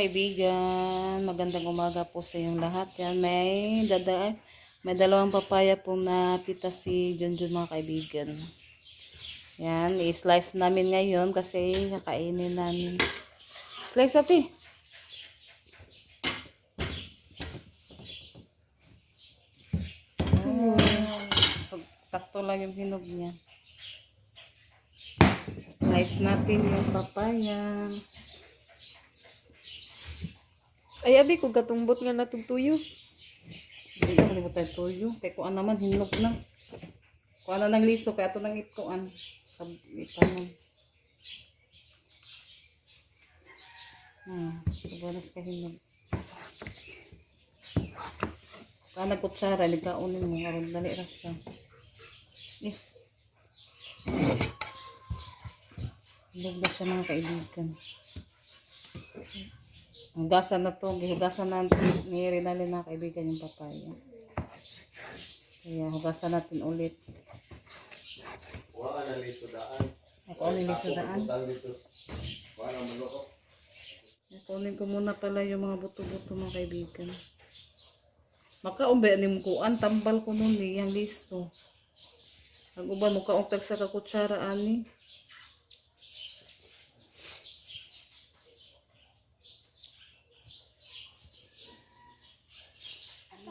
kaibigan, magandang umaga po sa inyong lahat. Yan, may dalawang papaya pong napita si Junjun mga kaibigan. Yan, i-slice namin ngayon kasi kakainin namin. Slice ate. Sakto lang yung hinog niya. Slice natin yung papaya. Ay, abi, kung katumbot nga natugtuyo. Hindi ko malibot tayo tuyo. Kaya kuan naman, hinog na. Kuan na ng liso, kaya ito nang ituan. Itanon. Sabanas ka hinog. Kaya nagkutsara, nagkaunin mo. Aron dali ras ka. Hinog na siya mga kaibigan. Hugasan na to, hugasan na ni Rinalyn na kaibigan yung papaya. Kaya hugasan natin ulit. Wala na lisodaan. Ako ang nilisodaan. Kunin ko muna pala yung mga buto-buto mga kaibigan. Makaumbe ni mukuan, tambal ko nun eh, yung listo. Ang uban, mukaungtag sa kakutsara ani.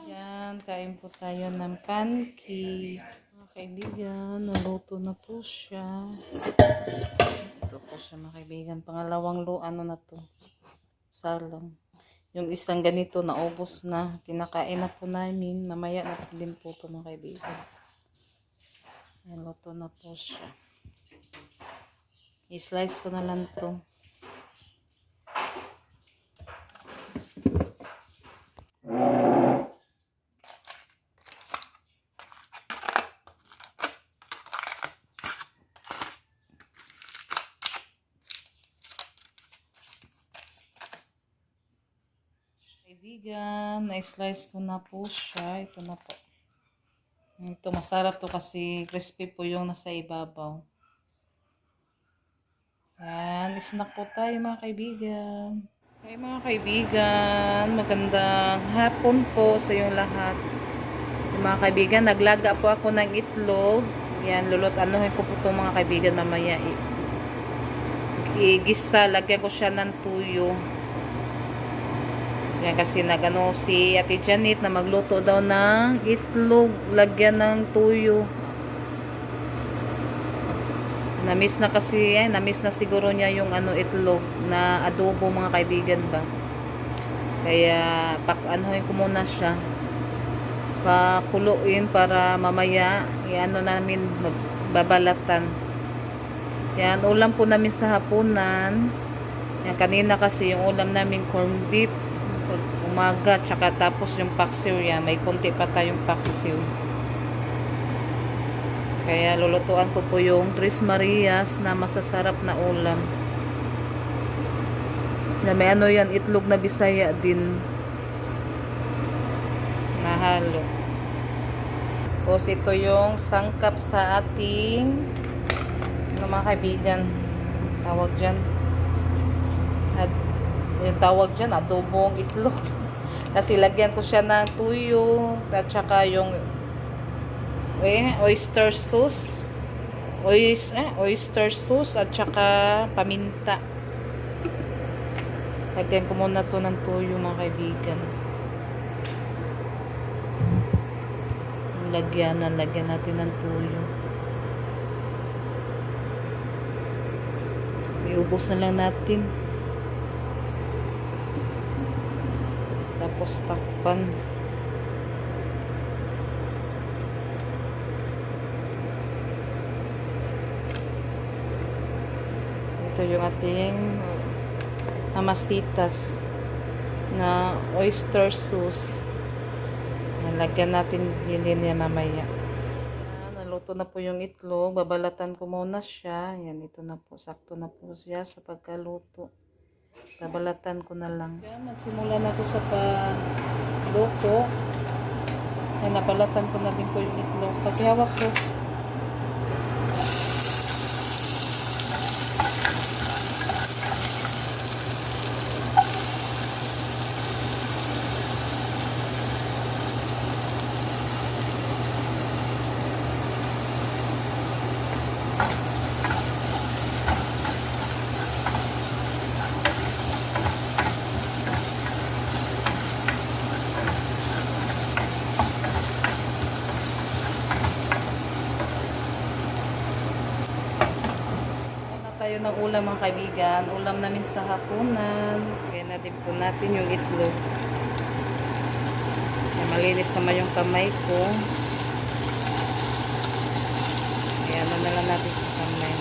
Yan, kain po tayo ng pancake. Mga kaibigan, naluto na po siya. Ito po siya mga kaibigan. Pangalawang ano na to. Salang. Yung isang ganito naubos na. Kinakain na po namin. Mamaya na din po ito mga kaibigan. Naluto na po siya. I-slice ko na lang to. Kaibigan, na-slice ko na po siya. Ito na po. Ito, masarap to kasi crispy po yung nasa ibabaw. Yan, snack po tayo mga kaibigan. Okay mga kaibigan, magandang hapon po sa inyong lahat. Mga kaibigan, naglaga po ako ng itlog. Yan, anuhin ko po itong mga kaibigan mamaya. Igisa, lagyan ko siya ng tuyo. Yan kasi nagano si Ate Janet na magluto daw ng itlog, lagyan ng tuyo. Namiss na kasi, namiss na siguro niya yung itlog na adobo mga kaibigan ba. Kaya anuhin ko muna siya. Pakuluin para mamaya namin babalatan. Yan, ulam po namin sa hapunan. Yan, kanina kasi yung ulam namin corned beef umaga, tsaka tapos yung paksiw yan, may konti pa tayong paksiw, kaya lulutuan ko po yung Tres Marias na masasarap na ulam na may yan, itlog na Bisaya din na halo. Tapos ito yung sangkap sa ating mga kaibigan, tawag dyan yung tawag dyan, adobong itlog. Kasi lagyan ko siya ng tuyo at saka yung oyster sauce. Oyster sauce at saka paminta. Lagyan ko muna to ng tuyo mga kaibigan. Lagyan natin ng tuyo. Iubos na lang natin. Tapos takpan. Ito yung ating amasitas na oyster sauce. Lagyan natin din yan mamaya. Naluto na po yung itlog. Babalatan ko muna siya. Yan, ito na po. Sakto na po siya sa pagkaluto. Babalatan ko na lang. Magsimula na ako sa pagluto. Ay, nabalatan ko na din po yung itlog. Paghihawak ko. tayo ng ulam mga kaibigan. Ulam namin sa hapunan. Kaya natin po natin yung itlog. Kaya malinis naman yung kamay ko. Kaya ano na lang natin sa kamay.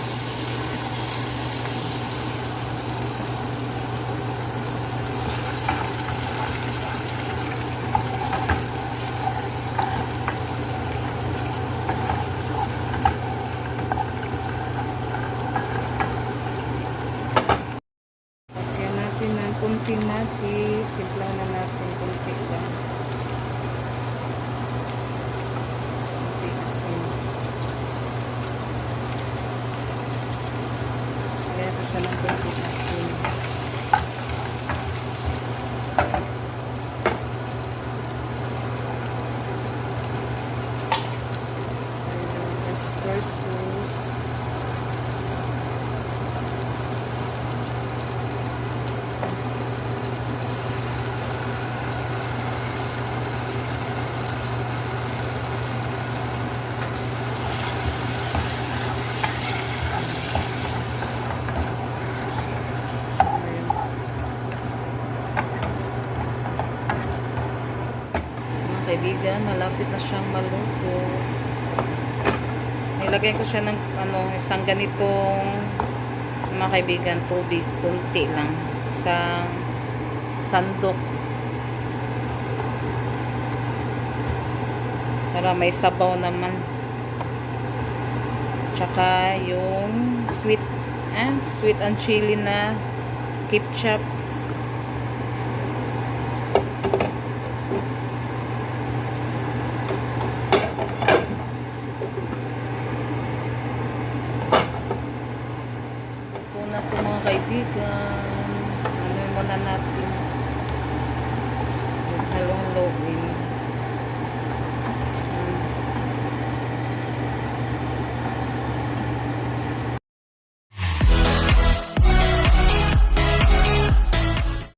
Lagyan natin ng kunting magic. Timplahan na natin kunti lang. Kunti asin. Lagyan ko siya ng kunti asin. Ayan, oyster sauce. Mga kaibigan, malapit na siyang maluto. Nilagay ko siya ng isang ganitong mga kaibigan, tubig, kunti lang. Isang sandok. Para may sabaw naman. Tsaka yung sweet and chili na ketchup. Ito na po mga kaibigan.